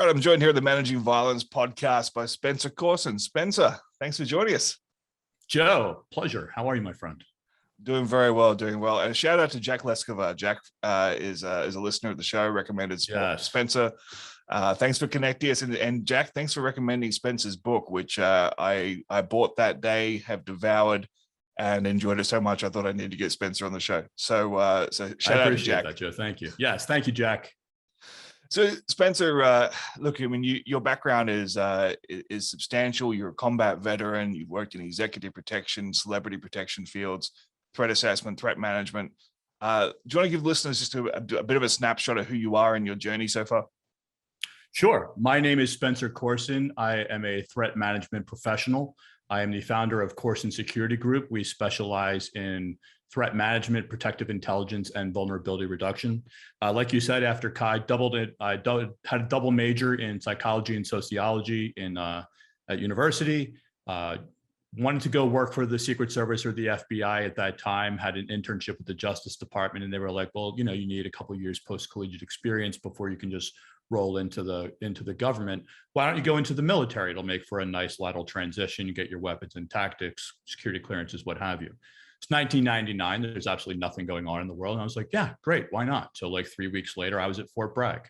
All right, I'm joined here at the Managing Violence podcast by Spencer Coursen. Spencer, thanks for joining us. Joe, pleasure. How are you, my friend? Doing very well, doing well. And a shout out to Jack Leskovar. Jack is a listener of the show, recommended Spencer. Thanks for connecting us. And Jack, thanks for recommending Spencer's book, which I bought that day, have devoured, and enjoyed it so much. I thought I needed to get Spencer on the show. So shout out to Jack. That, Joe. Thank you. Yes, thank you, Jack. So Spencer, look, I mean, your background is substantial. You're a combat veteran. You've worked in executive protection, celebrity protection fields, threat assessment, threat management. Do you want to give listeners just a bit of a snapshot of who you are and your journey so far? Sure. My name is Spencer Coursen. I am a threat management professional. I am the founder of COURSEN Security Group. We specialize in threat management, protective intelligence, and vulnerability reduction. Like you said, after Kai doubled it, I had a double major in psychology and sociology at university. Wanted to go work for the Secret Service or the FBI at that time, had an internship with the Justice Department, and they were like, well, you know, you need a couple of years post-collegiate experience before you can just roll into the government. Why don't you go into the military? It'll make for a nice lateral transition. You get your weapons and tactics, security clearances, what have you. It's 1999. There's absolutely nothing going on in the world. And I was like, yeah, great. Why not? So like 3 weeks later, I was at Fort Bragg.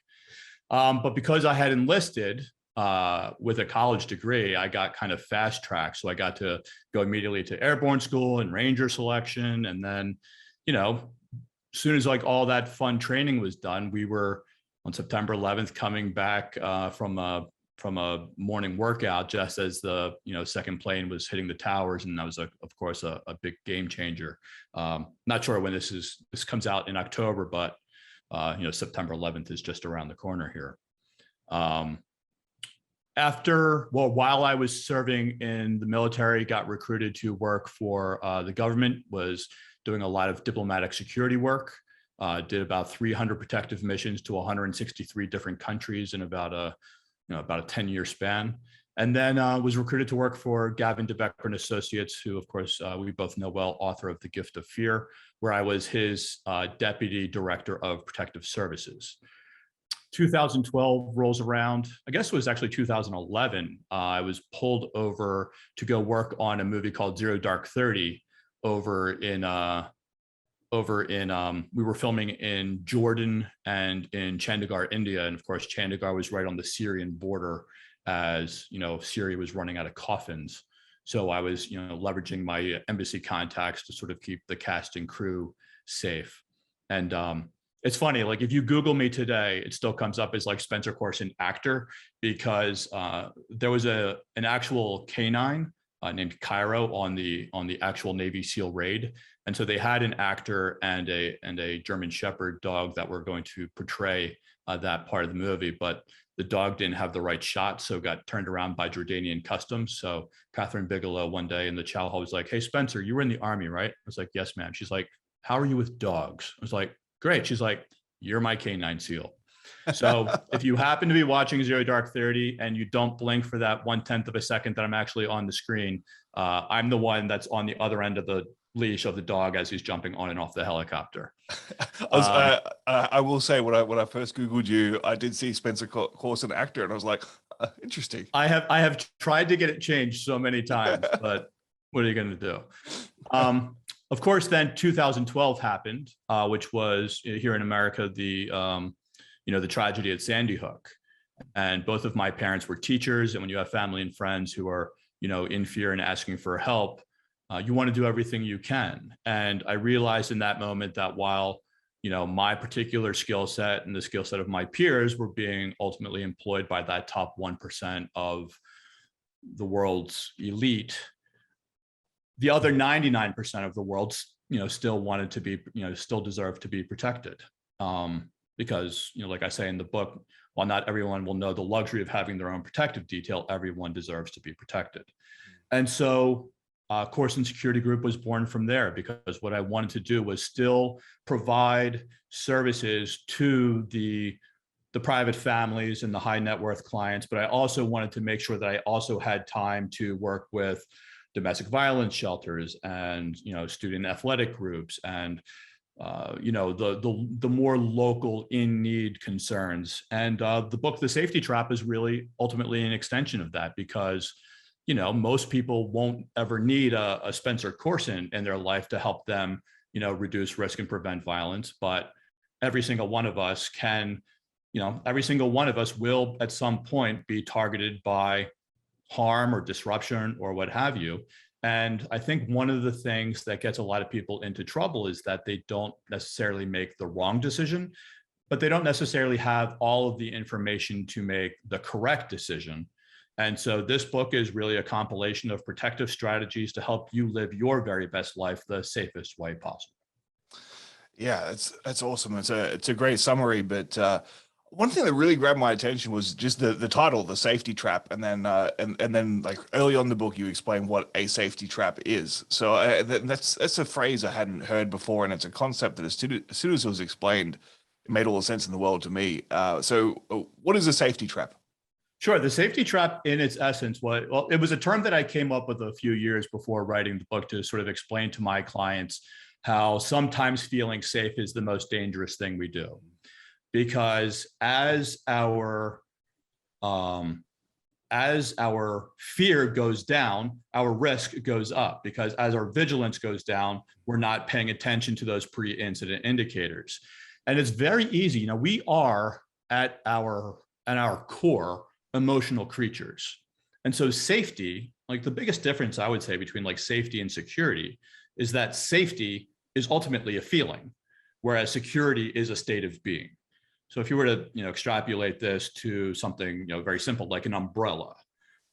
But because I had enlisted with a college degree, I got kind of fast tracked. So I got to go immediately to airborne school and Ranger selection. And then, you know, as soon as like all that fun training was done, we were on September 11th coming back from a morning workout just as the second plane was hitting the towers, and that was of course a big game changer. Not sure when this comes out in October, but September 11th is just around the corner here. While I was serving in the military, got recruited to work for the government, was doing a lot of diplomatic security work. Did about 300 protective missions to 163 different countries in about a 10-year span, and then was recruited to work for Gavin DeBecker and Associates, who of course we both know well, author of The Gift of Fear, where I was his deputy director of protective services. 2012 rolls around. I guess it was actually 2011. I was pulled over to go work on a movie called Zero Dark 30 we were filming in Jordan and in Chandigarh, India. And of course, Chandigarh was right on the Syrian border as, Syria was running out of coffins. So I was, leveraging my embassy contacts to sort of keep the cast and crew safe. And it's funny, like if you Google me today, it still comes up as like Spencer Coursen actor, because there was an actual canine named Cairo on the actual Navy SEAL raid. And so they had an actor and a German Shepherd dog that were going to portray that part of the movie, but the dog didn't have the right shot, so got turned around by Jordanian Customs. So Catherine Bigelow one day in the chow hall was like, hey, Spencer, you were in the Army, right? I was like, yes, ma'am. She's like, how are you with dogs? I was like, great. She's like, you're my canine SEAL. So if you happen to be watching Zero Dark 30 and you don't blink for that 1/10 of a second that I'm actually on the screen, I'm the one that's on the other end of the leash of the dog as he's jumping on and off the helicopter. I will say when I first Googled you, I did see Spencer Coursen actor, and I was like, interesting. I have tried to get it changed so many times, but what are you going to do? Of course, then 2012 happened, which was here in America, the tragedy at Sandy Hook. And both of my parents were teachers. And when you have family and friends who are, in fear and asking for help, you want to do everything you can. And I realized in that moment that while, my particular skill set and the skill set of my peers were being ultimately employed by that top 1% of the world's elite, the other 99% of the world, still wanted to be, still deserved to be protected. Because, like I say in the book, while not everyone will know the luxury of having their own protective detail, everyone deserves to be protected. And so COURSEN Security Group was born from there, because what I wanted to do was still provide services to the private families and the high net worth clients, but I also wanted to make sure that I also had time to work with domestic violence shelters and student athletic groups and the more local in need concerns. And the book, The Safety Trap, is really ultimately an extension of that, because, most people won't ever need a Spencer Coursen in their life to help them, reduce risk and prevent violence. But every single one of us every single one of us will at some point be targeted by harm or disruption or what have you. And I think one of the things that gets a lot of people into trouble is that they don't necessarily make the wrong decision, but they don't necessarily have all of the information to make the correct decision. And so this book is really a compilation of protective strategies to help you live your very best life the safest way possible. Yeah, that's awesome. It's a great summary, but one thing that really grabbed my attention was just the title, The Safety Trap, and then and then like early on in the book you explain what a safety trap is. So that's a phrase I hadn't heard before, and it's a concept that as soon as it was explained, it made all the sense in the world to me. So what is a safety trap? Sure. The safety trap, in its essence, it was a term that I came up with a few years before writing the book to sort of explain to my clients how sometimes feeling safe is the most dangerous thing we do. Because as our fear goes down, our risk goes up, because as our vigilance goes down, we're not paying attention to those pre-incident indicators. And it's very easy. We are at our core emotional creatures. And so safety, like the biggest difference I would say between like safety and security is that safety is ultimately a feeling, whereas security is a state of being. So if you were to, extrapolate this to something, very simple, like an umbrella,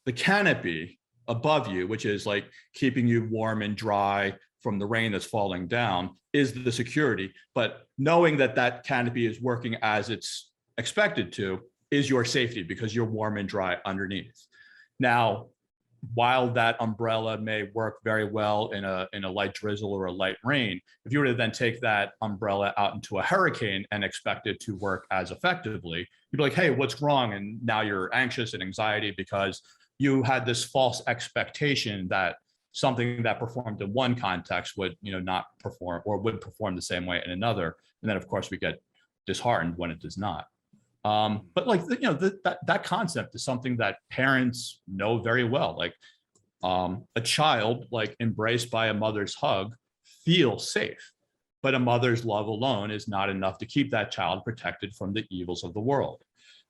the canopy above you, which is like keeping you warm and dry from the rain that's falling down, is the security. But knowing that that canopy is working as it's expected to is your safety, because you're warm and dry underneath. Now, while that umbrella may work very well in a light drizzle or a light rain, if you were to then take that umbrella out into a hurricane and expect it to work as effectively, you'd be like, hey, what's wrong? And now you're anxious and anxiety because you had this false expectation that something that performed in one context would, not perform, or would perform the same way in another. And then of course we get disheartened when it does not. But like, that concept is something that parents know very well. Like a child, like embraced by a mother's hug, feels safe, but a mother's love alone is not enough to keep that child protected from the evils of the world.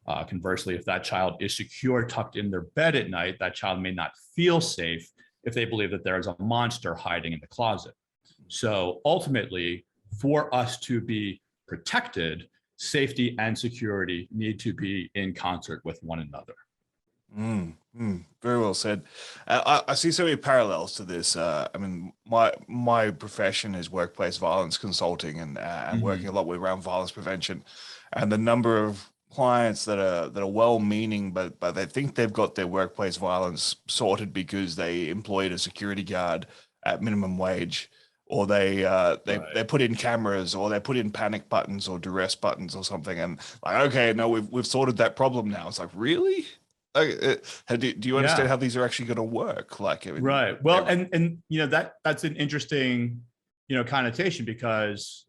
Conversely, if that child is secure, tucked in their bed at night, that child may not feel safe if they believe that there is a monster hiding in the closet. So ultimately, for us to be protected, safety and security need to be in concert with one another. Very well said. I see so many parallels to this. I mean, my profession is workplace violence consulting, and working a lot around violence prevention, and the number of clients that are well-meaning, but they think they've got their workplace violence sorted because they employed a security guard at minimum wage, or they put in cameras, or they put in panic buttons or duress buttons or something, and like, okay, no, we've sorted that problem now. It's like, really? Like, do you understand how these are actually going to work? Like, I mean, right. Well, and that's an interesting connotation, because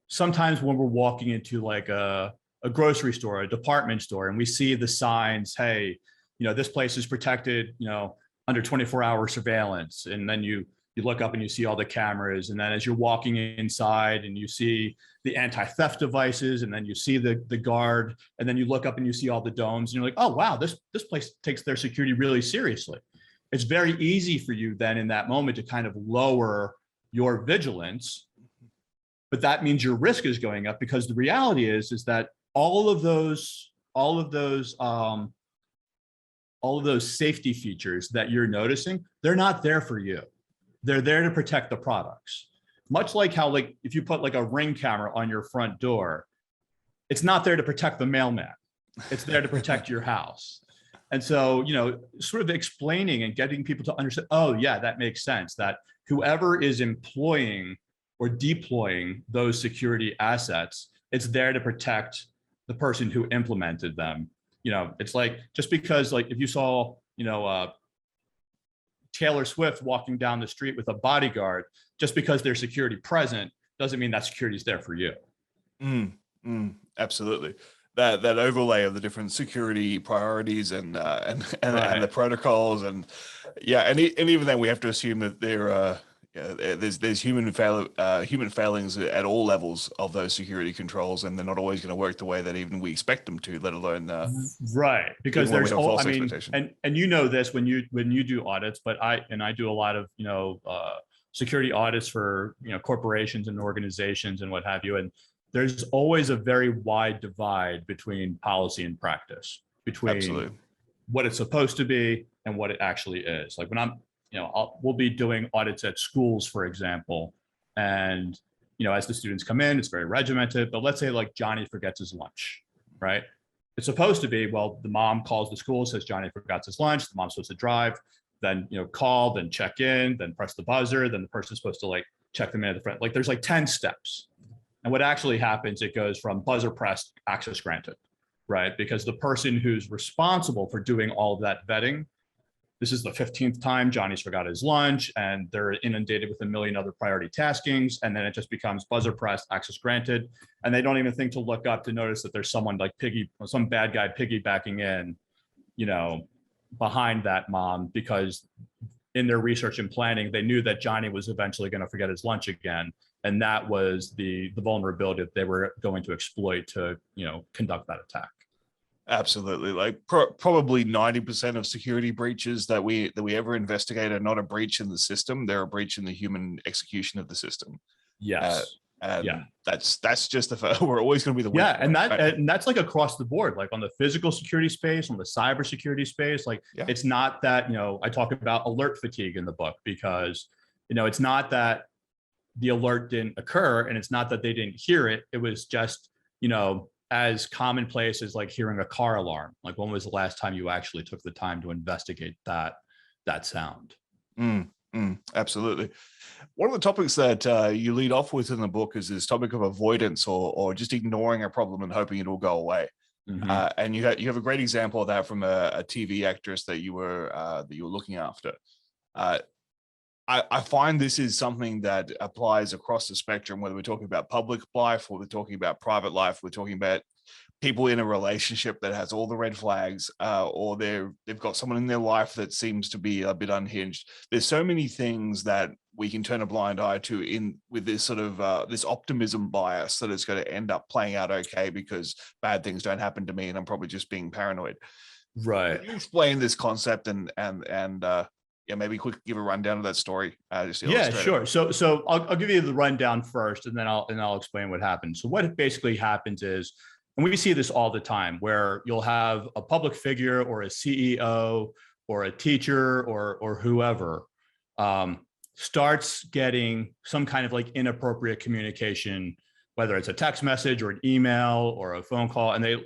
sometimes when we're walking into like a grocery store, a department store, and we see the signs, hey, this place is protected, under 24-hour surveillance, and then you look up and you see all the cameras, and then as you're walking inside and you see the anti-theft devices, and then you see the guard, and then you look up and you see all the domes, and you're like, oh wow, this place takes their security really seriously. It's very easy for you then in that moment to kind of lower your vigilance, but that means your risk is going up, because the reality is that all of those safety features that you're noticing, they're not there for you. They're there to protect the products. Much like how, like, if you put like a Ring camera on your front door, it's not there to protect the mailman. It's there to protect your house. And so, sort of explaining and getting people to understand, oh yeah, that makes sense, that whoever is employing or deploying those security assets, it's there to protect the person who implemented them. It's like, just because, like, if you saw, Taylor Swift walking down the street with a bodyguard, just because there's security present doesn't mean that security is there for you. Absolutely. That overlay of the different security priorities and the protocols, and even then we have to assume that there's human failings at all levels of those security controls, and they're not always going to work the way that even we expect them to, let alone because there's false I mean, expectation. and you know this when you do audits, but I do a lot of security audits for corporations and organizations and what have you, and there's always a very wide divide between policy and practice, between what it's supposed to be and what it actually is. Like when we'll be doing audits at schools, for example, and as the students come in, it's very regimented. But let's say like Johnny forgets his lunch, right? It's supposed to be, well, the mom calls the school, says Johnny forgot his lunch. The mom's supposed to drive, then call, then check in, then press the buzzer, then the person's supposed to like check them in at the front. Like there's like 10 steps. And what actually happens, it goes from buzzer pressed, access granted, right? Because the person who's responsible for doing all of that vetting, this is the 15th time Johnny's forgot his lunch, and they're inundated with a million other priority taskings. And then it just becomes buzzer pressed, access granted. And they don't even think to look up to notice that there's someone like some bad guy piggybacking in, behind that mom, because in their research and planning, they knew that Johnny was eventually going to forget his lunch again. And that was the vulnerability that they were going to exploit to, conduct that attack. Absolutely. Like probably 90% of security breaches that we ever investigate are not a breach in the system. They're a breach in the human execution of the system. Yes. That's just we're always going to be the weak point, and that's like across the board, like on the physical security space, on the cyber security space. Like it's not that, I talk about alert fatigue in the book, because, it's not that the alert didn't occur, and it's not that they didn't hear it. It was just, as commonplace as like hearing a car alarm. Like when was the last time you actually took the time to investigate that sound? Absolutely. One of the topics that you lead off with in the book is this topic of avoidance, or just ignoring a problem and hoping it will go away. And you have a great example of that from a TV actress that you were looking after. I find this is something that applies across the spectrum, whether we're talking about public life or we're talking about private life, we're talking about people in a relationship that has all the red flags, or they've got someone in their life that seems to be a bit unhinged. There's so many things that we can turn a blind eye to with this sort of this optimism bias that it's going to end up playing out okay because bad things don't happen to me and I'm probably just being paranoid. Right. Can you explain this concept and maybe quick give a rundown of that story. Sure. So I'll give you the rundown first, and then I'll explain what happens. So what basically happens is, and we see this all the time, where you'll have a public figure or a CEO or a teacher or whoever starts getting some kind of like inappropriate communication, whether it's a text message or an email or a phone call, and they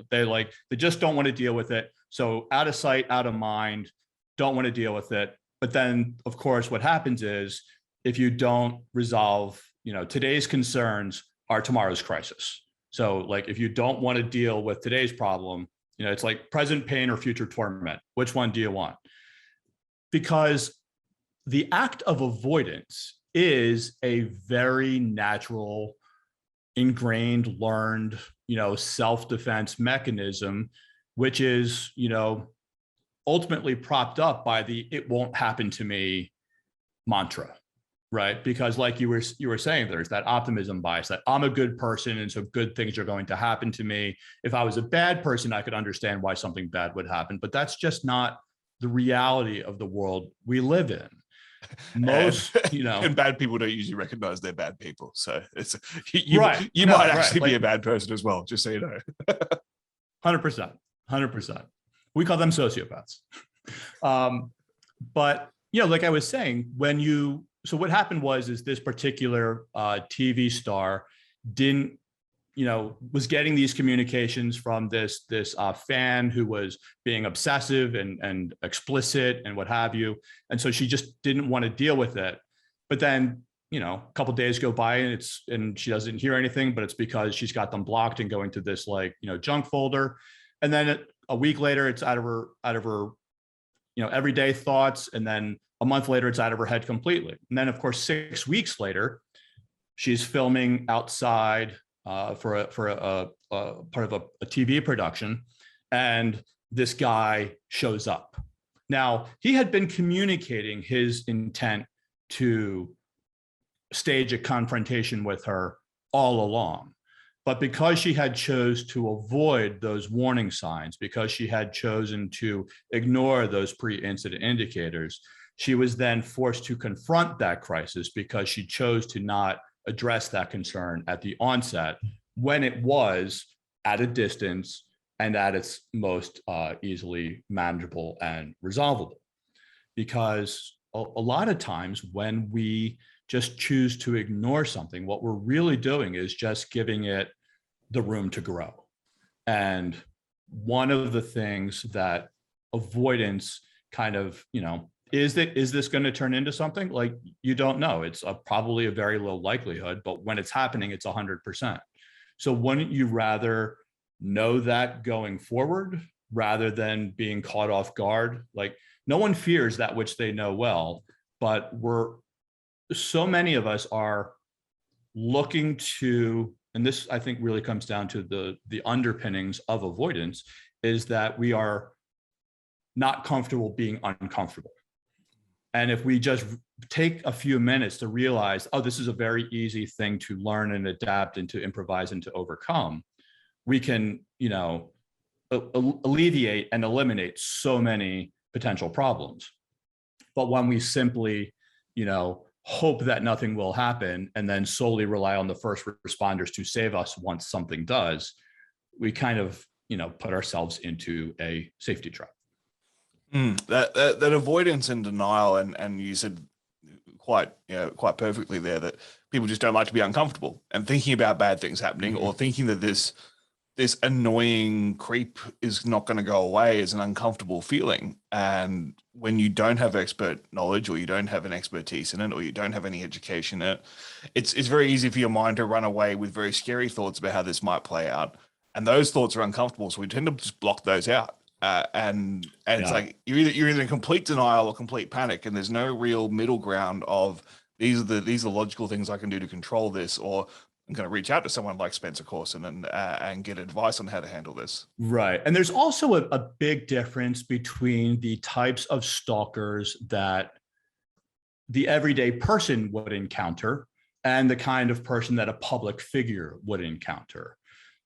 just don't want to deal with it. So out of sight, out of mind, don't want to deal with it. But then, of course, what happens is if you don't resolve, today's concerns are tomorrow's crisis. So like if you don't want to deal with today's problem, it's like present pain or future torment. Which one do you want? Because the act of avoidance is a very natural, ingrained, learned, self-defense mechanism, which is, ultimately propped up by the "it won't happen to me" mantra, right? Because like you were saying, there's that optimism bias that I'm a good person and so good things are going to happen to me. If I was a bad person, I could understand why something bad would happen, but that's just not the reality of the world we live in. Most, and bad people don't usually recognize they're bad people. So it's you might actually be a bad person as well, just so you know. 100%. We call them sociopaths. But, like I was saying, so what happened is this particular TV star was getting these communications from this fan who was being obsessive and explicit and what have you. And so she just didn't want to deal with it. But then, a couple of days go by and she doesn't hear anything, but it's because she's got them blocked and going to this junk folder. And then a week later, it's out of her, everyday thoughts. And then a month later, it's out of her head completely. And then, of course, 6 weeks later, she's filming outside for a part of a TV production, and this guy shows up. Now, he had been communicating his intent to stage a confrontation with her all along. But because she had chose to avoid those warning signs, because she had chosen to ignore those pre-incident indicators, she was then forced to confront that crisis because she chose to not address that concern at the onset when it was at a distance and at its most easily manageable and resolvable. Because a lot of times when we just choose to ignore something, what we're really doing is just giving it the room to grow. And one of the things that avoidance kind of, is this going to turn into something? Like, you don't know. It's probably a very low likelihood, but when it's happening, it's 100%. So wouldn't you rather know that going forward rather than being caught off guard? Like, no one fears that which they know well, but so many of us are looking to, and this I think really comes down to the underpinnings of avoidance, is that we are not comfortable being uncomfortable. And if we just take a few minutes to realize, oh, this is a very easy thing to learn and adapt and to improvise and to overcome, we can, alleviate and eliminate so many potential problems. But when we simply, hope that nothing will happen and then solely rely on the first responders to save us once something does, we kind of, put ourselves into a safety trap. That avoidance and denial, and you said quite perfectly there that people just don't like to be uncomfortable and thinking about bad things happening, or thinking that this annoying creep is not going to go away is an uncomfortable feeling. And when you don't have expert knowledge, or you don't have an expertise in it, or you don't have any education in it, it's very easy for your mind to run away with very scary thoughts about how this might play out. And those thoughts are uncomfortable, so we tend to just block those out. And it's like you're either in complete denial or complete panic, and there's no real middle ground of these are logical things I can do to control this, or I'm going to reach out to someone like Spencer Coursen and get advice on how to handle this. Right. And there's also a big difference between the types of stalkers that the everyday person would encounter and the kind of person that a public figure would encounter.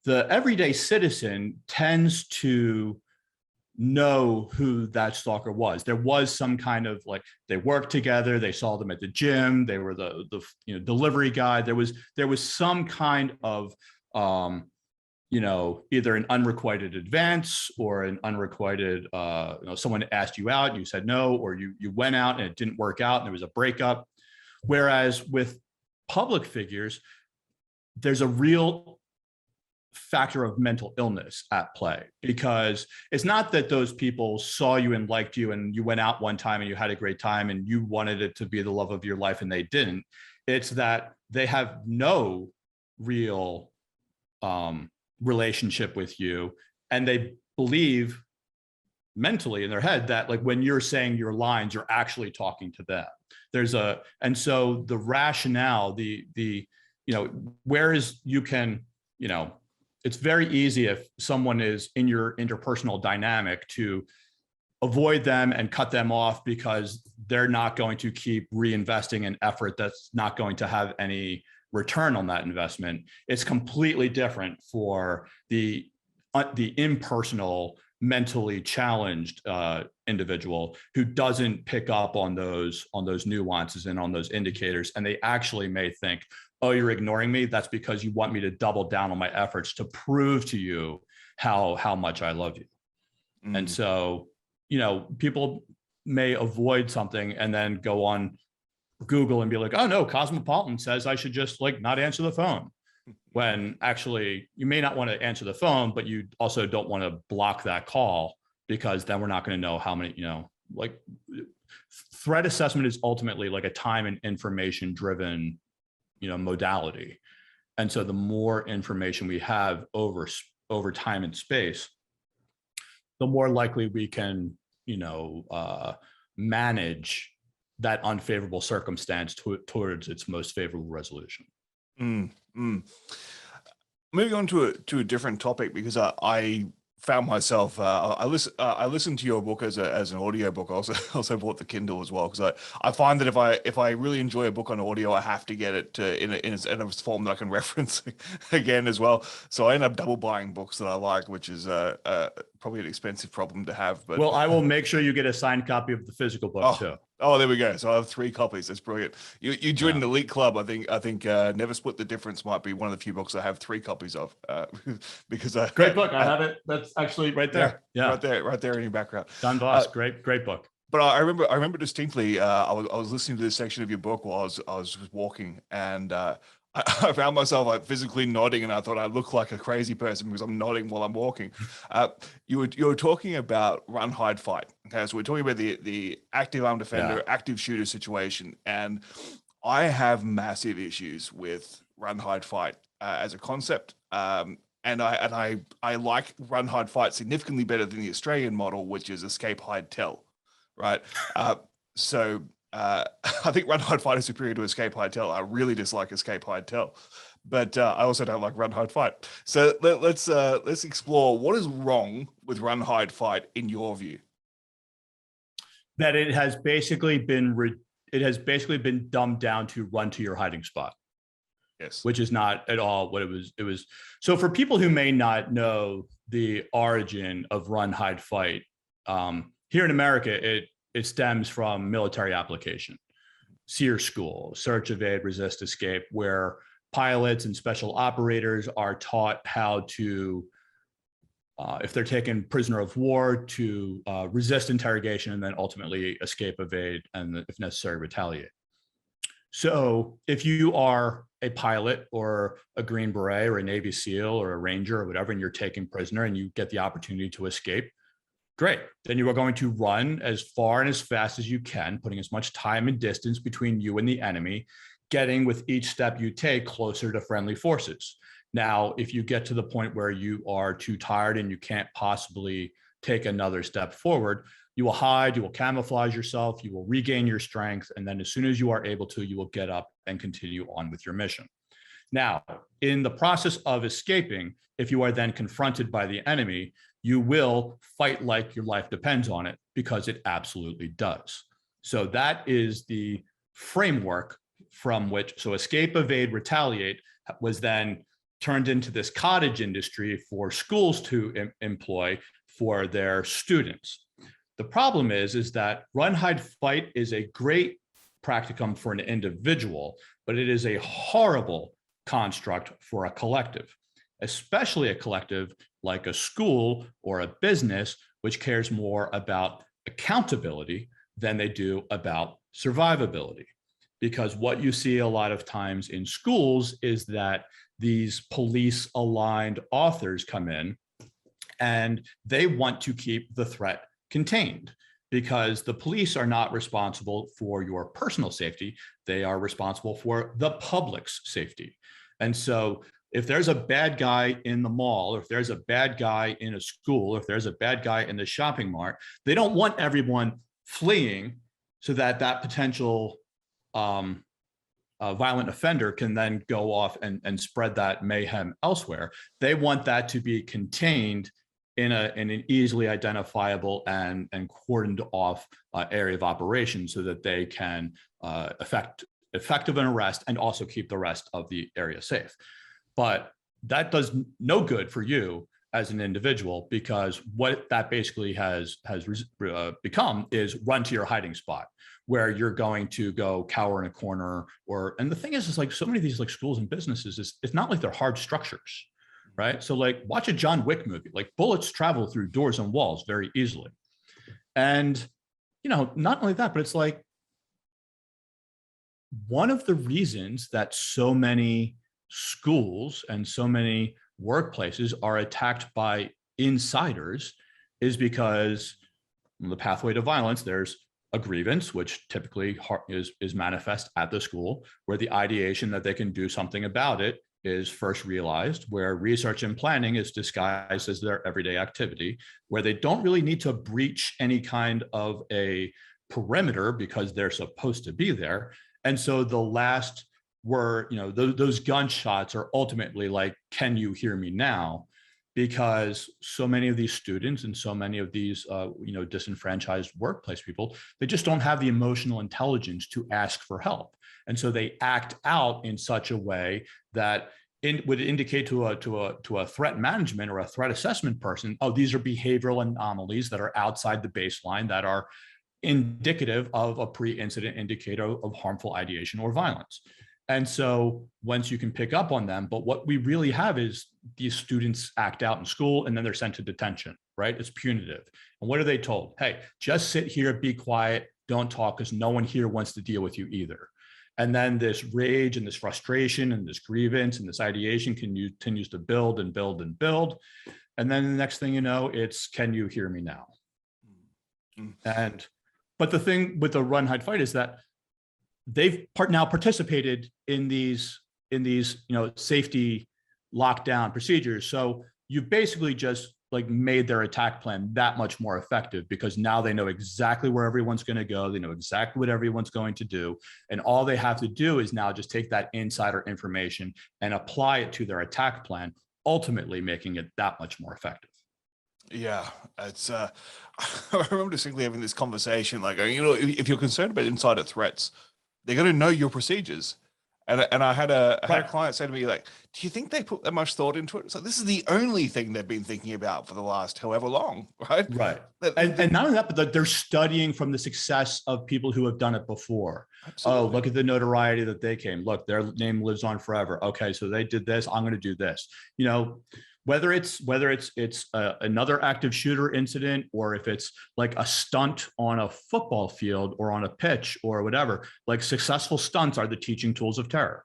The everyday citizen tends to know who that stalker was. There was some kind of, like, they worked together, they saw them at the gym, they were the delivery guy. There was some kind of either an unrequited advance or an unrequited someone asked you out and you said no, or you went out and it didn't work out and there was a breakup. Whereas with public figures, there's a real factor of mental illness at play, because it's not that those people saw you and liked you and you went out one time and you had a great time and you wanted it to be the love of your life and they didn't. It's that they have no real relationship with you, and they believe mentally in their head that, like, when you're saying your lines, you're actually talking to them. And so the rationale, whereas you can, it's very easy if someone is in your interpersonal dynamic to avoid them and cut them off because they're not going to keep reinvesting an effort that's not going to have any return on that investment. It's completely different for the impersonal, mentally challenged individual who doesn't pick up on those nuances and on those indicators, and they actually may think, oh, you're ignoring me. That's because you want me to double down on my efforts to prove to you how much I love you. And so, people may avoid something and then go on Google and be like, oh no, Cosmopolitan says I should just not answer the phone. When actually you may not want to answer the phone, but you also don't want to block that call, because then we're not going to know how many, threat assessment is ultimately like a time and information driven modality. And so the more information we have over time and space, the more likely we can, manage that unfavorable circumstance towards its most favorable resolution. Mm, mm. Moving on to a different topic, because I found myself I listened to your book as an audio book. I also bought the Kindle as well, because I find that if I really enjoy a book on audio, I have to get it in a form that I can reference again as well. So I end up double buying books that I like, which is probably an expensive problem to have. But well, I will make sure you get a signed copy of the physical book too. Oh, there we go. So I have 3 copies. That's brilliant. You joined an elite club. I think Never Split the Difference might be one of the few books I have 3 copies of. Because great book. I have it. That's actually right there. Yeah, right there in your background. Don Voss, great book. But I remember distinctly. I was listening to this section of your book while I was walking, and I found myself like physically nodding, and I thought I looked like a crazy person because I'm nodding while I'm walking. You were talking about run, hide, fight. Okay, so we're talking about the active armed defender, active shooter situation, and I have massive issues with run, hide, fight as a concept. And I like run, hide, fight significantly better than the Australian model, which is escape, hide, tell, right? So I think run, hide, fight is superior to escape, hide, tell. I really dislike escape, hide, tell, but I also don't like run, hide, fight. So let's explore what is wrong with run, hide, fight in your view. That it has basically been dumbed down to run to your hiding spot. Yes. Which is not at all what it was. So for people who may not know the origin of run, hide, fight, here in America, it stems from military application, SEER school, search, evade, resist, escape, where pilots and special operators are taught how to, if they're taken prisoner of war, to resist interrogation and then ultimately escape, evade, and if necessary, retaliate. So if you are a pilot or a Green Beret or a Navy SEAL or a Ranger or whatever, and you're taken prisoner and you get the opportunity to escape, great. Then you are going to run as far and as fast as you can, putting as much time and distance between you and the enemy, getting with each step you take closer to friendly forces. Now, if you get to the point where you are too tired and you can't possibly take another step forward, you will hide, you will camouflage yourself, you will regain your strength, and then as soon as you are able to, you will get up and continue on with your mission. Now, in the process of escaping, if you are then confronted by the enemy, you will fight like your life depends on it, because it absolutely does. So that is the framework from which, so escape, evade, retaliate was then turned into this cottage industry for schools to employ for their students. The problem is that run, hide, fight is a great practicum for an individual, but it is a horrible construct for a collective, especially a collective like a school or a business, which cares more about accountability than they do about survivability. Because what you see a lot of times in schools is that these police-aligned authors come in and they want to keep the threat contained, because the police are not responsible for your personal safety. They are responsible for the public's safety. And so if there's a bad guy in the mall, or if there's a bad guy in a school, or if there's a bad guy in the shopping mart, they don't want everyone fleeing so that that potential violent offender can then go off and spread that mayhem elsewhere. They want that to be contained in an easily identifiable and cordoned off area of operation, so that they can effective an arrest and also keep the rest of the area safe. But that does no good for you as an individual, because what that basically has become is run to your hiding spot, where you're going to go cower in a corner. And the thing is like so many of these like schools and businesses, it's not like they're hard structures, right? So like watch a John Wick movie, like bullets travel through doors and walls very easily. And, you know, not only that, but it's like one of the reasons that so many schools and so many workplaces are attacked by insiders is because the pathway to violence, there's a grievance, which typically is manifest at the school, where the ideation that they can do something about it is first realized, where research and planning is disguised as their everyday activity, where they don't really need to breach any kind of a perimeter because they're supposed to be there. And so the last were, those gunshots are ultimately like, can you hear me now? Because so many of these students and so many of these, disenfranchised workplace people, they just don't have the emotional intelligence to ask for help. And so they act out in such a way that would indicate to a threat management or a threat assessment person, oh, these are behavioral anomalies that are outside the baseline that are indicative of a pre-incident indicator of harmful ideation or violence. And so once you can pick up on them, but what we really have is these students act out in school and then they're sent to detention, right? It's punitive. And what are they told? Hey, just sit here, be quiet, don't talk, because no one here wants to deal with you either. And then this rage and this frustration and this grievance and this ideation continues to build and build and build. And then the next thing you know, it's, can you hear me now? But the thing with the run, hide, fight is that they've now participated in these safety lockdown procedures. So you've basically just like made their attack plan that much more effective, because now they know exactly where everyone's going to go. They know exactly what everyone's going to do. And all they have to do is now just take that insider information and apply it to their attack plan, ultimately making it that much more effective. Yeah, it's I remember distinctly having this conversation, like, if you're concerned about insider threats, they're going to know your procedures. And I had a client say to me, like, do you think they put that much thought into it? It's like, this is the only thing they've been thinking about for the last however long, right? Right. And not only that, but they're studying from the success of people who have done it before. Absolutely. Oh, look at the notoriety that they came. Look, their name lives on forever. Okay, so they did this. I'm going to do this. Whether it's another active shooter incident, or if it's like a stunt on a football field or on a pitch or whatever, like successful stunts are the teaching tools of terror,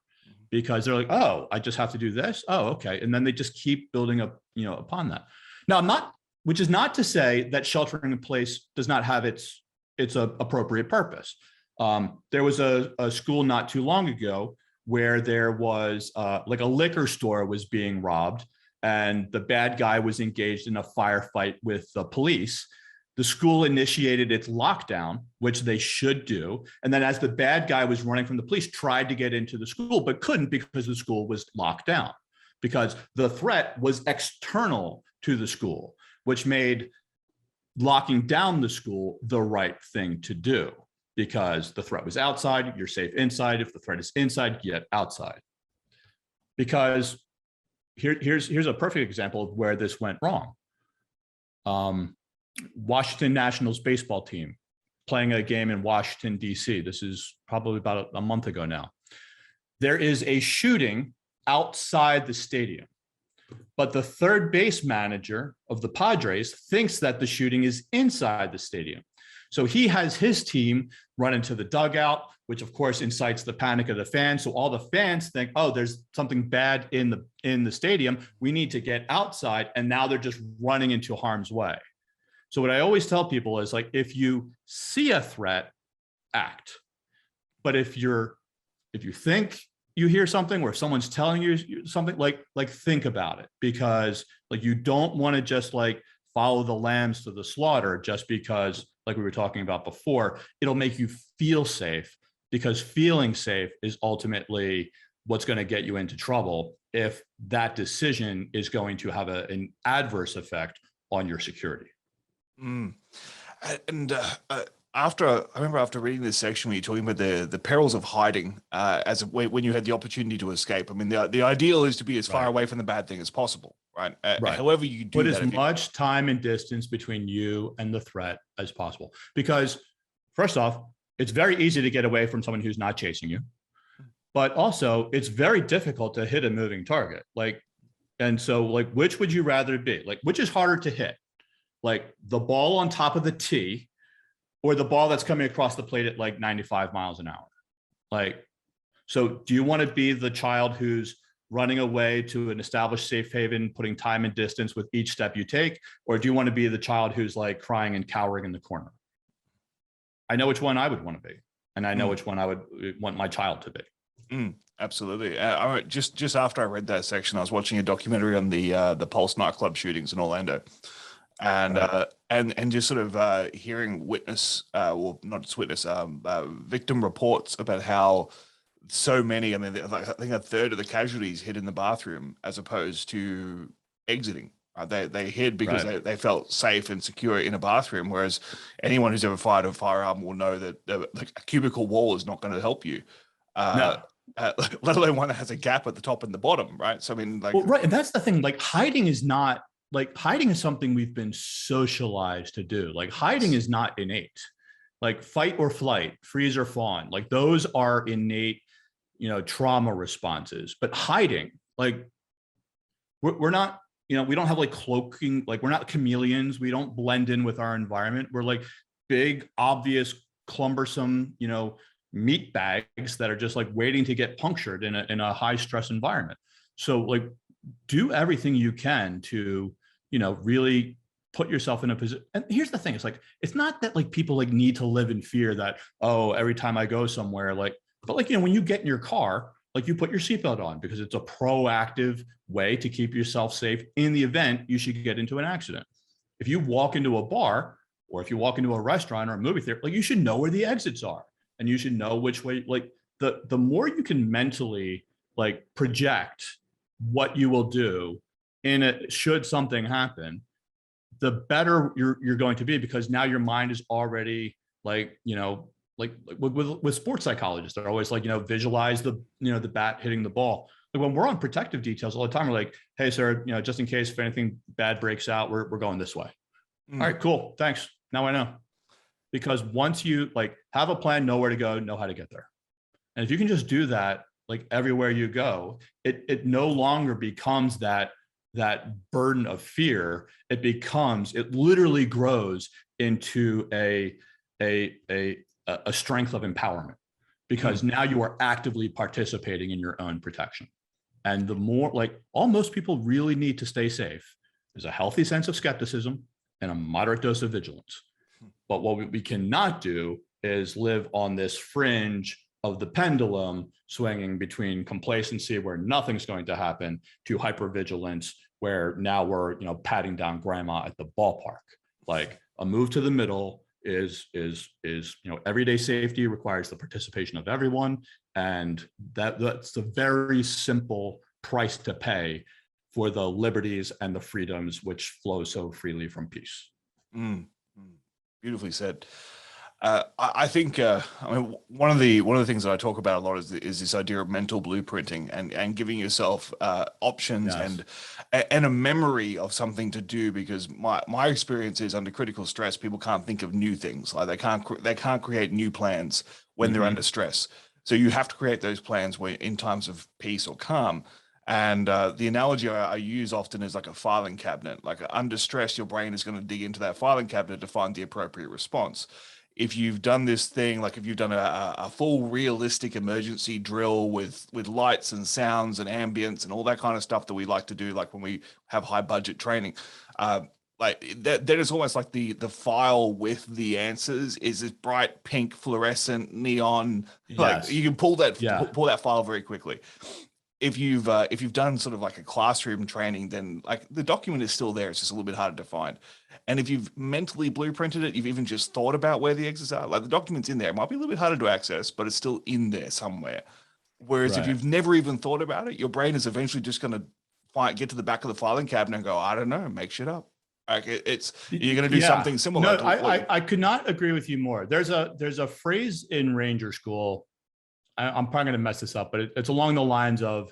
because they're like, oh, I just have to do this. Oh, okay. And then they just keep building up, upon that. Now, which is not to say that sheltering in place does not have its appropriate purpose. There was a school not too long ago where there was like a liquor store was being robbed, and the bad guy was engaged in a firefight with the police. The school initiated its lockdown, which they should do. And then as the bad guy was running from the police, tried to get into the school, but couldn't, because the school was locked down, because the threat was external to the school, which made locking down the school the right thing to do, because the threat was outside, you're safe inside. If the threat is inside, get outside. Because here's a perfect example of where this went wrong. Washington Nationals baseball team playing a game in Washington, D.C. This is probably about a month ago now. There is a shooting outside the stadium, but the third base manager of the Padres thinks that the shooting is inside the stadium. So he has his team run into the dugout, which of course incites the panic of the fans. So all the fans think, oh, there's something bad in the stadium. We need to get outside. And now they're just running into harm's way. So what I always tell people is, like, if you see a threat, act. But if you think you hear something, or if someone's telling you something, like think about it, because like you don't want to just like follow the lambs to the slaughter just because, like we were talking about before, it'll make you feel safe, because feeling safe is ultimately what's going to get you into trouble if that decision is going to have an adverse effect on your security. And I remember after reading this section where you're talking about the perils of hiding when you had the opportunity to escape. I mean, the ideal is to be as far away from the bad thing as possible, right? However you do that. Put as much time and distance between you and the threat as possible. Because first off, it's very easy to get away from someone who's not chasing you. But also, it's very difficult to hit a moving target. And so which would you rather be? Like, which is harder to hit? Like the ball on top of the tee, or the ball that's coming across the plate at like 95 miles an hour? Like, so do you want to be the child who's running away to an established safe haven, putting time and distance with each step you take? Or do you want to be the child who's like crying and cowering in the corner? I know which one I would want to be. And I know which one I would want my child to be. Absolutely. Just after I read that section, I was watching a documentary on the Pulse nightclub shootings in Orlando. And just sort of hearing victim reports about how so many, I mean, like, I think a third of the casualties hid in the bathroom as opposed to exiting. They hid because they felt safe and secure in a bathroom, whereas anyone who's ever fired a firearm will know that a cubicle wall is not going to help you. No. Let alone one that has a gap at the top and the bottom, right? So I mean, like, well, right, and that's the thing. Like, hiding is not like hiding is something we've been socialized to do. Like, hiding is not innate. Like, fight or flight, freeze or fawn, like those are innate, trauma responses. But hiding, like, we're not, we don't have like cloaking, like we're not chameleons. We don't blend in with our environment. We're like big, obvious, cumbersome, meat bags that are just like waiting to get punctured in a high stress environment. So like, do everything you can to, really put yourself in a position. And here's the thing. It's like, it's not that like people like need to live in fear that, oh, every time I go somewhere, like, but like, when you get in your car, like you put your seatbelt on because it's a proactive way to keep yourself safe in the event you should get into an accident. If you walk into a bar or if you walk into a restaurant or a movie theater, like you should know where the exits are and you should know which way, like the more you can mentally like project what you will do in it, should something happen, the better you're going to be, because now your mind is already like, like with sports psychologists, they're always like, visualize the, the bat hitting the ball. Like when we're on protective details all the time, we're like, hey, sir, just in case if anything bad breaks out, we're going this way. All right, cool. Thanks. Now I know. Because once you like have a plan, know where to go, know how to get there. And if you can just do that, like everywhere you go, it no longer becomes that burden of fear. It literally grows into a strength of empowerment, because now you are actively participating in your own protection. And the more, like, all most people really need to stay safe is a healthy sense of skepticism and a moderate dose of vigilance. But what we cannot do is live on this fringe of the pendulum, swinging between complacency where nothing's going to happen to hypervigilance where now we're patting down grandma at the ballpark. Like, a move to the middle is everyday safety requires the participation of everyone, and that's a very simple price to pay for the liberties and the freedoms which flow so freely from peace. Beautifully said. I think I mean, one of the things that I talk about a lot is this idea of mental blueprinting and giving yourself options and a memory of something to do, because my experience is under critical stress, people can't think of new things. Like they can't create new plans when they're under stress. So you have to create those plans in times of peace or calm. And the analogy I use often is like a filing cabinet. Like, under stress, your brain is going to dig into that filing cabinet to find the appropriate response. If you've done this thing, like if you've done a full realistic emergency drill with lights and sounds and ambience and all that kind of stuff that we like to do, like when we have high budget training, like that is almost like the file with the answers is this bright pink fluorescent neon. Like, you can pull that file very quickly. If you've done sort of like a classroom training, then like the document is still there. It's just a little bit harder to find. And if you've mentally blueprinted it, you've even just thought about where the exits are, like the document's in there. It might be a little bit harder to access, but it's still in there somewhere. Whereas if you've never even thought about it, your brain is eventually just going to get to the back of the filing cabinet and go, I don't know, make shit up. Like you're going to do something similar. No, I could not agree with you more. There's a phrase in Ranger School. I'm probably going to mess this up, but it's along the lines of,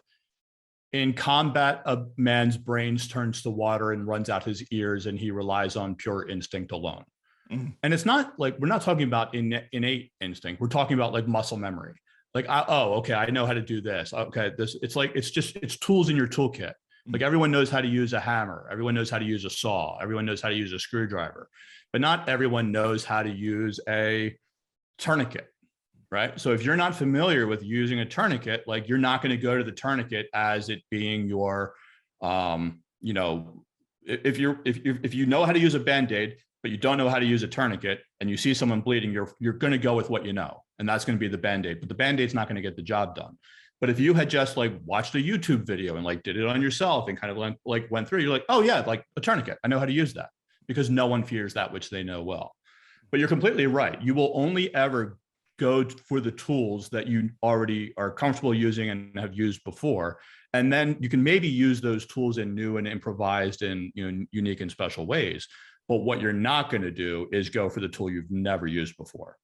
in combat, a man's brains turns to water and runs out his ears, and he relies on pure instinct alone. And it's not like, we're not talking about innate instinct. We're talking about like muscle memory. Like, okay, I know how to do this. Okay, it's tools in your toolkit. Like, everyone knows how to use a hammer. Everyone knows how to use a saw. Everyone knows how to use a screwdriver, but not everyone knows how to use a tourniquet. Right. So if you're not familiar with using a tourniquet, like, you're not going to go to the tourniquet as it being your, if you know how to use a Band-Aid, but you don't know how to use a tourniquet, and you see someone bleeding, you're going to go with what you know, and that's going to be the Band-Aid. But the Band-Aid's not going to get the job done. But if you had just like watched a YouTube video and like did it on yourself and kind of like went through, you're like, oh yeah, like a tourniquet, I know how to use that, because no one fears that which they know well. But you're completely right. You will only ever go for the tools that you already are comfortable using and have used before. And then you can maybe use those tools in new and improvised and unique and special ways. But what you're not going to do is go for the tool you've never used before.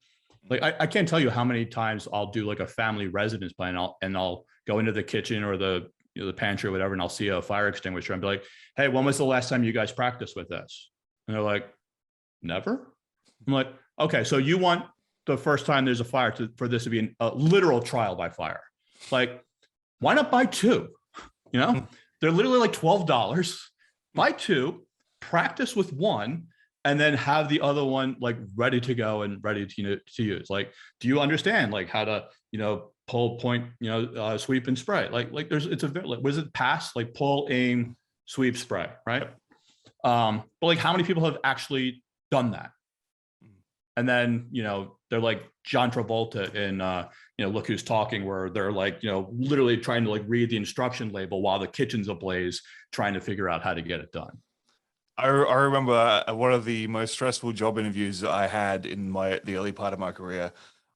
Like I can't tell you how many times I'll do like a family residence plan, and I'll go into the kitchen or the the pantry or whatever, and I'll see a fire extinguisher and be like, "Hey, when was the last time you guys practiced with this?" And they're like, "Never." I'm like, "Okay, so you want the first time there's a fire for this to be a literal trial by fire? Like, why not buy two? You know, they're literally like $12. Buy two, practice with one, and then have the other one like ready to go and ready to to use. Like, do you understand like how to pull, point, sweep and spray? Like there's was it pass, like pull, aim, sweep, spray, right? But like how many people have actually done that? And then they're like John Travolta in Look Who's Talking, where they're like literally trying to like read the instruction label while the kitchen's ablaze, trying to figure out how to get it done. I remember one of the most stressful job interviews I had in the early part of my career.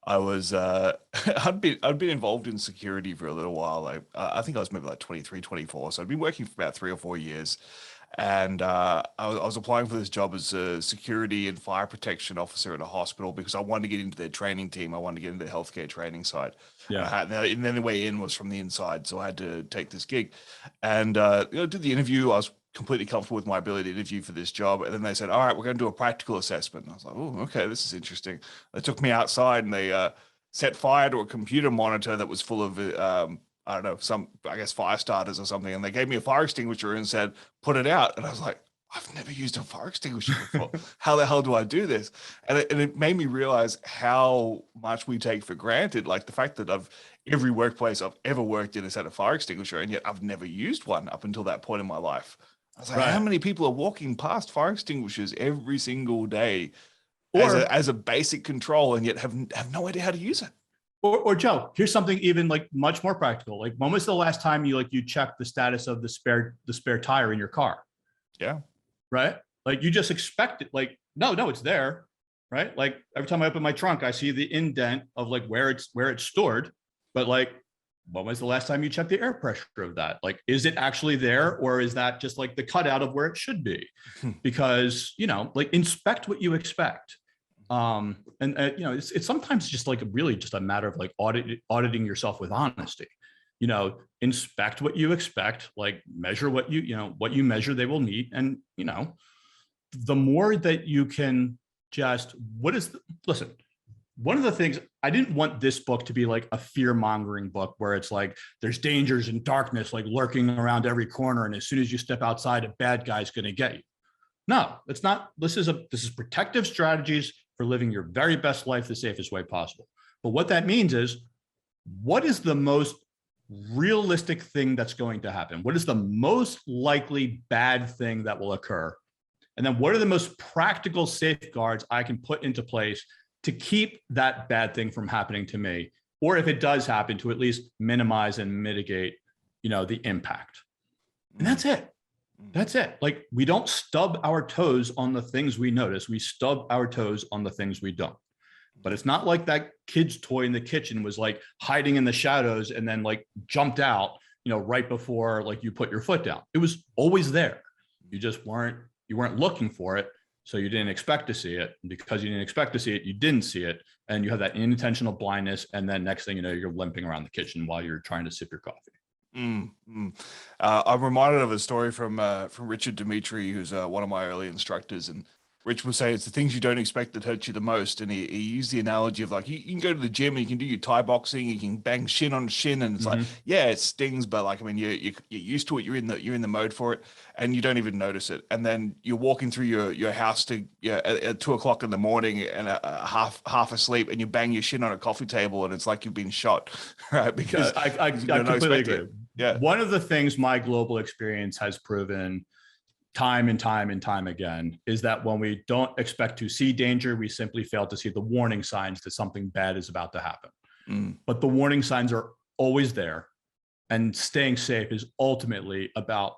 I was I'd been involved in security for a little while. I think I was maybe like 23, 24. So I'd been working for about 3 or 4 years. And I was applying for this job as a security and fire protection officer at a hospital because I wanted to get into their training team. I wanted to get into the healthcare training side. Yeah. And then the way in was from the inside. So I had to take this gig and did the interview. I was completely comfortable with my ability to interview for this job. And then they said, "All right, we're going to do a practical assessment." And I was like, "Oh, okay, this is interesting." They took me outside and they set fire to a computer monitor that was full of I don't know, I guess fire starters or something. And they gave me a fire extinguisher and said, "Put it out." And I was like, "I've never used a fire extinguisher before. How the hell do I do this?" And it made me realize how much we take for granted. Like the fact that every workplace I've ever worked in has had a fire extinguisher, and yet I've never used one up until that point in my life. I was like, How many people are walking past fire extinguishers every single day as a basic control, and yet have no idea how to use it? Or Joe, here's something even like much more practical. Like, when was the last time you checked the status of the spare tire in your car? Yeah. Right. Like you just expect it. Like, no, it's there. Right. Like every time I open my trunk, I see the indent of like where it's stored. But like, when was the last time you checked the air pressure of that? Like, is it actually there, or is that just like the cutout of where it should be? Because like inspect what you expect. It's sometimes just like really just a matter of like auditing yourself with honesty. Inspect what you expect, like measure what you measure they will meet. And the more that you can just listen, one of the things, I didn't want this book to be like a fear-mongering book where it's like there's dangers and darkness like lurking around every corner, and as soon as you step outside, a bad guy's going to get you. No, it's not. This is protective strategies for living your very best life the safest way possible. But what that means is, what is the most realistic thing that's going to happen? What is the most likely bad thing that will occur? And then what are the most practical safeguards I can put into place to keep that bad thing from happening to me? Or if it does happen, to at least minimize and mitigate, the impact. And that's it. That's it. Like, we don't stub our toes on the things we notice. We stub our toes on the things we don't. But it's not like that kid's toy in the kitchen was like hiding in the shadows and then like jumped out, right before like you put your foot down. It was always there. You just weren't looking for it. So you didn't expect to see it. And because you didn't expect to see it, you didn't see it. And you have that unintentional blindness. And then next thing you know, you're limping around the kitchen while you're trying to sip your coffee. I'm reminded of a story from Richard Dimitri, who's one of my early instructors, and Rich will say it's the things you don't expect that hurt you the most. And he used the analogy of like, you can go to the gym and you can do your Thai boxing, you can bang shin on shin, and it's like, yeah, it stings, but like, I mean, you're used to it, you're in the mode for it, and you don't even notice it. And then you're walking through your house at 2 o'clock in the morning and half asleep, and you bang your shin on a coffee table, and it's like you've been shot, right? Because I completely agree. Yeah. One of the things my global experience has proven time and time again is that when we don't expect to see danger, we simply fail to see the warning signs that something bad is about to happen. But the warning signs are always there, and staying safe is ultimately about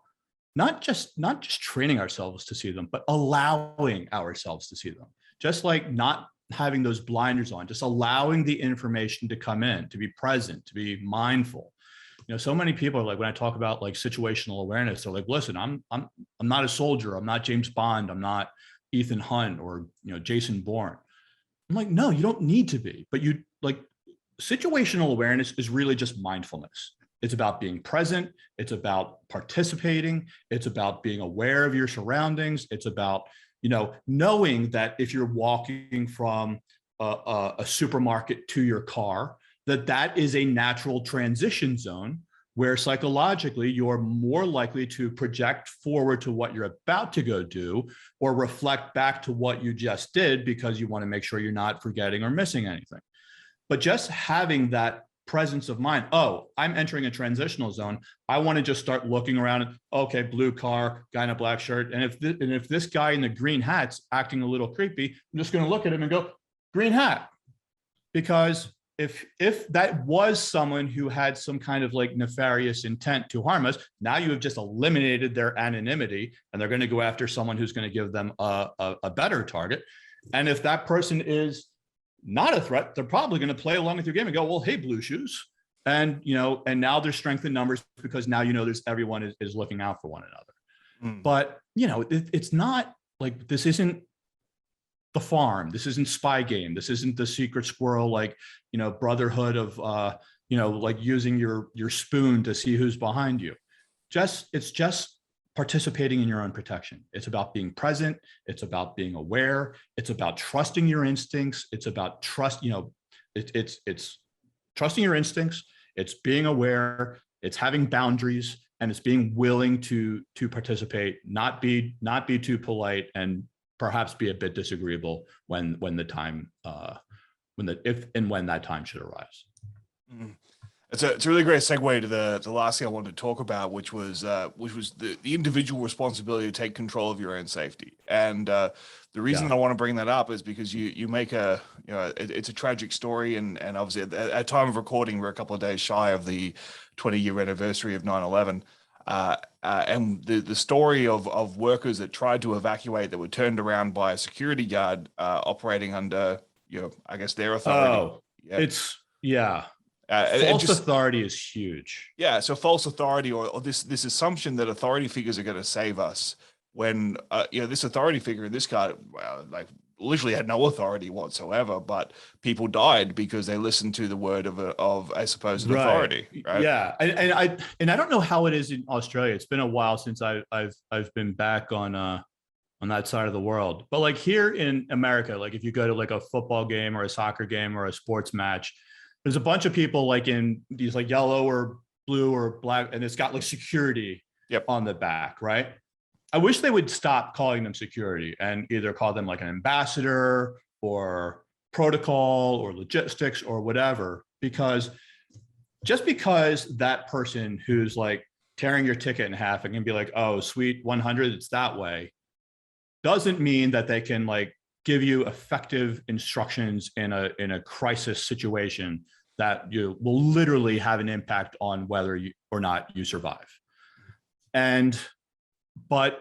not just training ourselves to see them, but allowing ourselves to see them. Just like not having those blinders on, just allowing the information to come in, to be present, to be mindful. You know, so many people are like, when I talk about like situational awareness, they're like, listen, I'm not a soldier. I'm not James Bond. I'm not Ethan Hunt or, you know, Jason Bourne. I'm like, no, you don't need to be, but you like situational awareness is really just mindfulness. It's about being present. It's about participating. It's about being aware of your surroundings. It's about, you know, knowing that if you're walking from a supermarket to your car, that is a natural transition zone where psychologically you're more likely to project forward to what you're about to go do or reflect back to what you just did because you want to make sure you're not forgetting or missing anything. But just having that presence of mind, oh, I'm entering a transitional zone. I want to just start looking around and, okay, blue car, guy in a black shirt. And if this guy in the green hat's acting a little creepy, I'm just going to look at him and go, green hat. Because if that was someone who had some kind of like nefarious intent to harm us, now you have just eliminated their anonymity and they're going to go after someone who's going to give them a better target. And if that person is not a threat, they're probably going to play along with your game and go, well, hey, blue shoes. And, you know, and now there's strength in numbers because now, you know, there's everyone is looking out for one another. But, you know, it's not like, this isn't The Farm. This isn't Spy Game. This isn't the secret squirrel, like, you know, brotherhood of, you know, like using your spoon to see who's behind you. It's just participating in your own protection. It's about being present. It's about being aware. It's about trusting your instincts. It's about trust, you know, it's trusting your instincts. It's being aware. It's having boundaries, and it's being willing to participate, not be too polite, and perhaps be a bit disagreeable when the time if and when that time should arise. It's a really great segue to the last thing I wanted to talk about, which was the individual responsibility to take control of your own safety. And the reason I want to bring that up is because you make it's a tragic story, and obviously at time of recording we're a couple of days shy of the 20-year anniversary of 9/11. And the story of workers that tried to evacuate that were turned around by a security guard operating under, you know, I guess their authority. False authority is huge. Yeah, so false authority, or this assumption that authority figures are going to save us, when you know, this authority figure in this guy, like, literally had no authority whatsoever, but people died because they listened to the word of a supposed authority. Right? Yeah, and I don't know how it is in Australia. It's been a while since I've been back on that side of the world. But like here in America, like if you go to like a football game or a soccer game or a sports match, there's a bunch of people like in these like yellow or blue or black, and it's got like security on the back, right? I wish they would stop calling them security and either call them like an ambassador or protocol or logistics or whatever, because just because that person who's like tearing your ticket in half and can be like, oh, sweet 100, it's that way, doesn't mean that they can like give you effective instructions in a crisis situation that you will literally have an impact on whether you or not you survive. But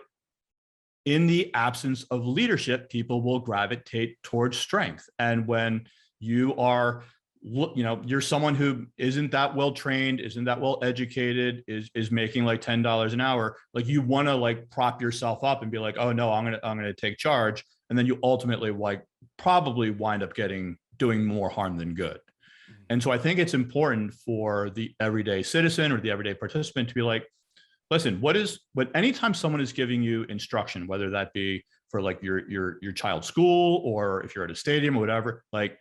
in the absence of leadership, people will gravitate towards strength. And when you are, you know, you're someone who isn't that well trained, isn't that well educated, is making like $10 an hour, like you want to like prop yourself up and be like, oh no, I'm gonna take charge. And then you ultimately like probably wind up doing more harm than good. And so I think it's important for the everyday citizen or the everyday participant to be like, listen, anytime someone is giving you instruction, whether that be for like your child's school or if you're at a stadium or whatever, like,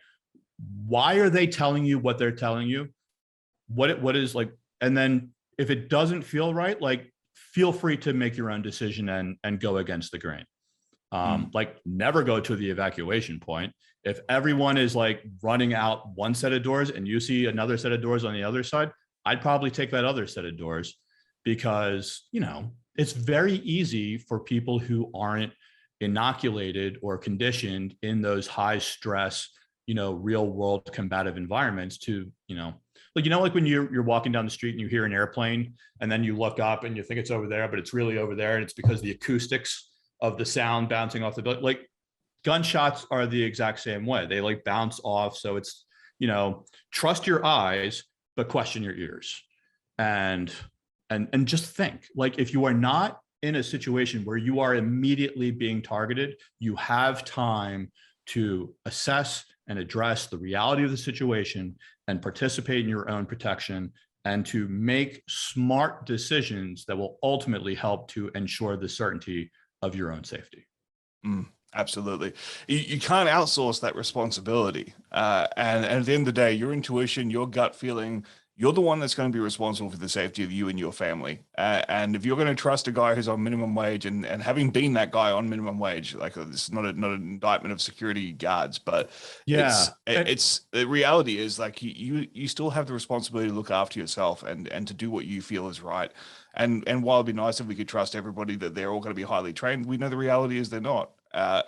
why are they telling you what they're telling you? What is like, and then if it doesn't feel right, like feel free to make your own decision and go against the grain. Like never go to the evacuation point. If everyone is like running out one set of doors and you see another set of doors on the other side, I'd probably take that other set of doors, because, you know, it's very easy for people who aren't inoculated or conditioned in those high stress, you know, real world combative environments to, you know, like when you're walking down the street and you hear an airplane and then you look up and you think it's over there, but it's really over there. And it's because the acoustics of the sound bouncing off the building. Like gunshots are the exact same way. They like bounce off. So it's, trust your eyes, but question your ears. And just think, like, if you are not in a situation where you are immediately being targeted, you have time to assess and address the reality of the situation and participate in your own protection, and to make smart decisions that will ultimately help to ensure the certainty of your own safety. Absolutely. You can't outsource that responsibility. And at the end of the day, your intuition, your gut feeling, you're the one that's going to be responsible for the safety of you and your family. And if you're going to trust a guy who's on minimum wage, and having been that guy on minimum wage, like, this is not an indictment of security guards, but it's the reality is, like, you still have the responsibility to look after yourself and to do what you feel is right. And while it'd be nice if we could trust everybody that they're all going to be highly trained, we know the reality is they're not. Right.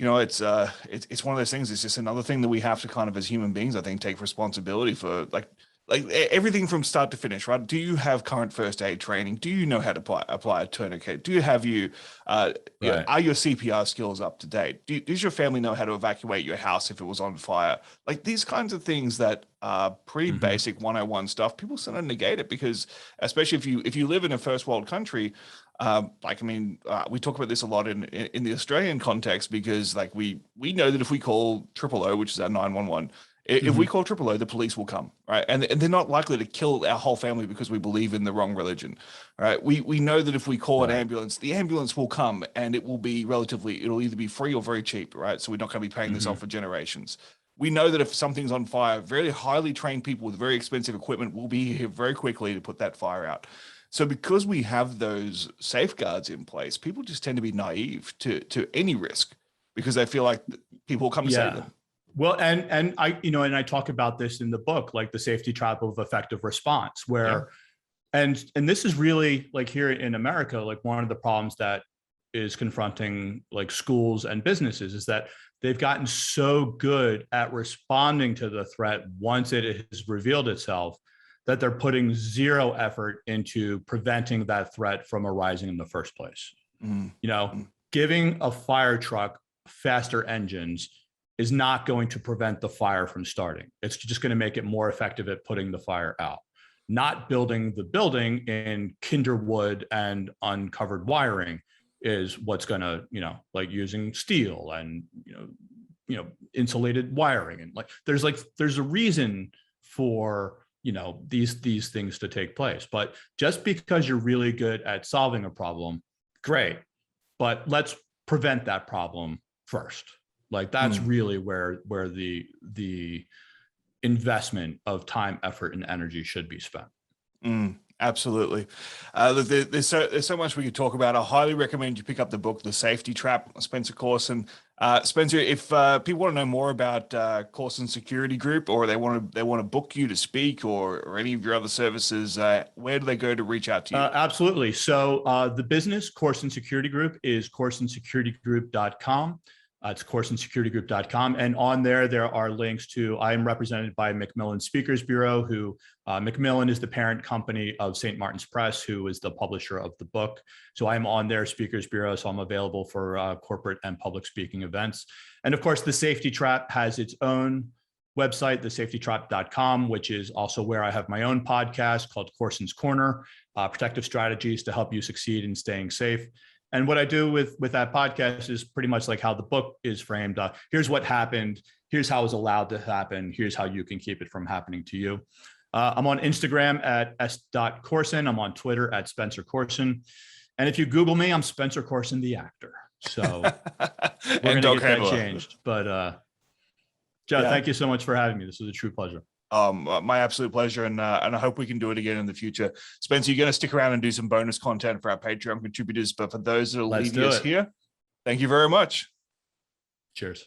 It's one of those things. It's just another thing that we have to kind of, as human beings, I think, take responsibility for, like everything from start to finish, right? Do you have current first aid training? Do you know how to apply a tourniquet? Do you have are your CPR skills up to date? Does your family know how to evacuate your house if it was on fire? Like, these kinds of things that are pretty basic 101 stuff. People sort of negate it because, especially if you live in a first world country, we talk about this a lot in the Australian context, because, like, we know that if we call 000, which is our 911, if we call 000, the police will come, right? And they're not likely to kill our whole family because we believe in the wrong religion, right? We know that if we call an ambulance, the ambulance will come, and it will be it'll either be free or very cheap, right? So we're not going to be paying this off for generations. We know that if something's on fire, very highly trained people with very expensive equipment will be here very quickly to put that fire out. So because we have those safeguards in place, people just tend to be naive to any risk because they feel like people will come to save them. Well, and I talk about this in the book, like the safety trap of effective response, where, and this is really, like, here in America, like, one of the problems that is confronting, like, schools and businesses is that they've gotten so good at responding to the threat once it has revealed itself that they're putting zero effort into preventing that threat from arising in the first place. Giving a fire truck faster engines is not going to prevent the fire from starting. It's just going to make it more effective at putting the fire out. Not building the building in kinder wood and uncovered wiring is what's going to, like, using steel and, insulated wiring. And, like, there's a reason for, these things to take place. But just because you're really good at solving a problem, great. But let's prevent that problem first. Like, that's really where the investment of time, effort, and energy should be spent. Absolutely. There's so much we could talk about. I highly recommend you pick up the book, The Safety Trap, Spencer Coursen. Spencer, if people want to know more about COURSEN Security Group, or they want to book you to speak, or any of your other services, where do they go to reach out to you? Absolutely. So the business, COURSEN Security Group, is COURSENSecurityGroup.com. It's COURSENSecurityGroup.com. And on there are links to, I am represented by Macmillan Speakers Bureau, who Macmillan is the parent company of St. Martin's Press, who is the publisher of the book. So I'm on their Speakers Bureau, so I'm available for corporate and public speaking events. And of course, The Safety Trap has its own website, thesafetytrap.com, which is also where I have my own podcast called COURSEN's Corner, protective strategies to help you succeed in staying safe. And what I do with that podcast is pretty much like how the book is framed. Here's what happened. Here's how it was allowed to happen. Here's how you can keep it from happening to you. I'm on Instagram at s.coursen. I'm on Twitter at Spencer Coursen. And if you Google me, I'm Spencer Coursen, the actor. So we're going to get that changed. But Joe, thank you so much for having me. This was a true pleasure. My absolute pleasure, and I hope we can do it again in the future. Spencer, you're going to stick around and do some bonus content for our Patreon contributors, but for those that will leave us here, thank you very much. Cheers.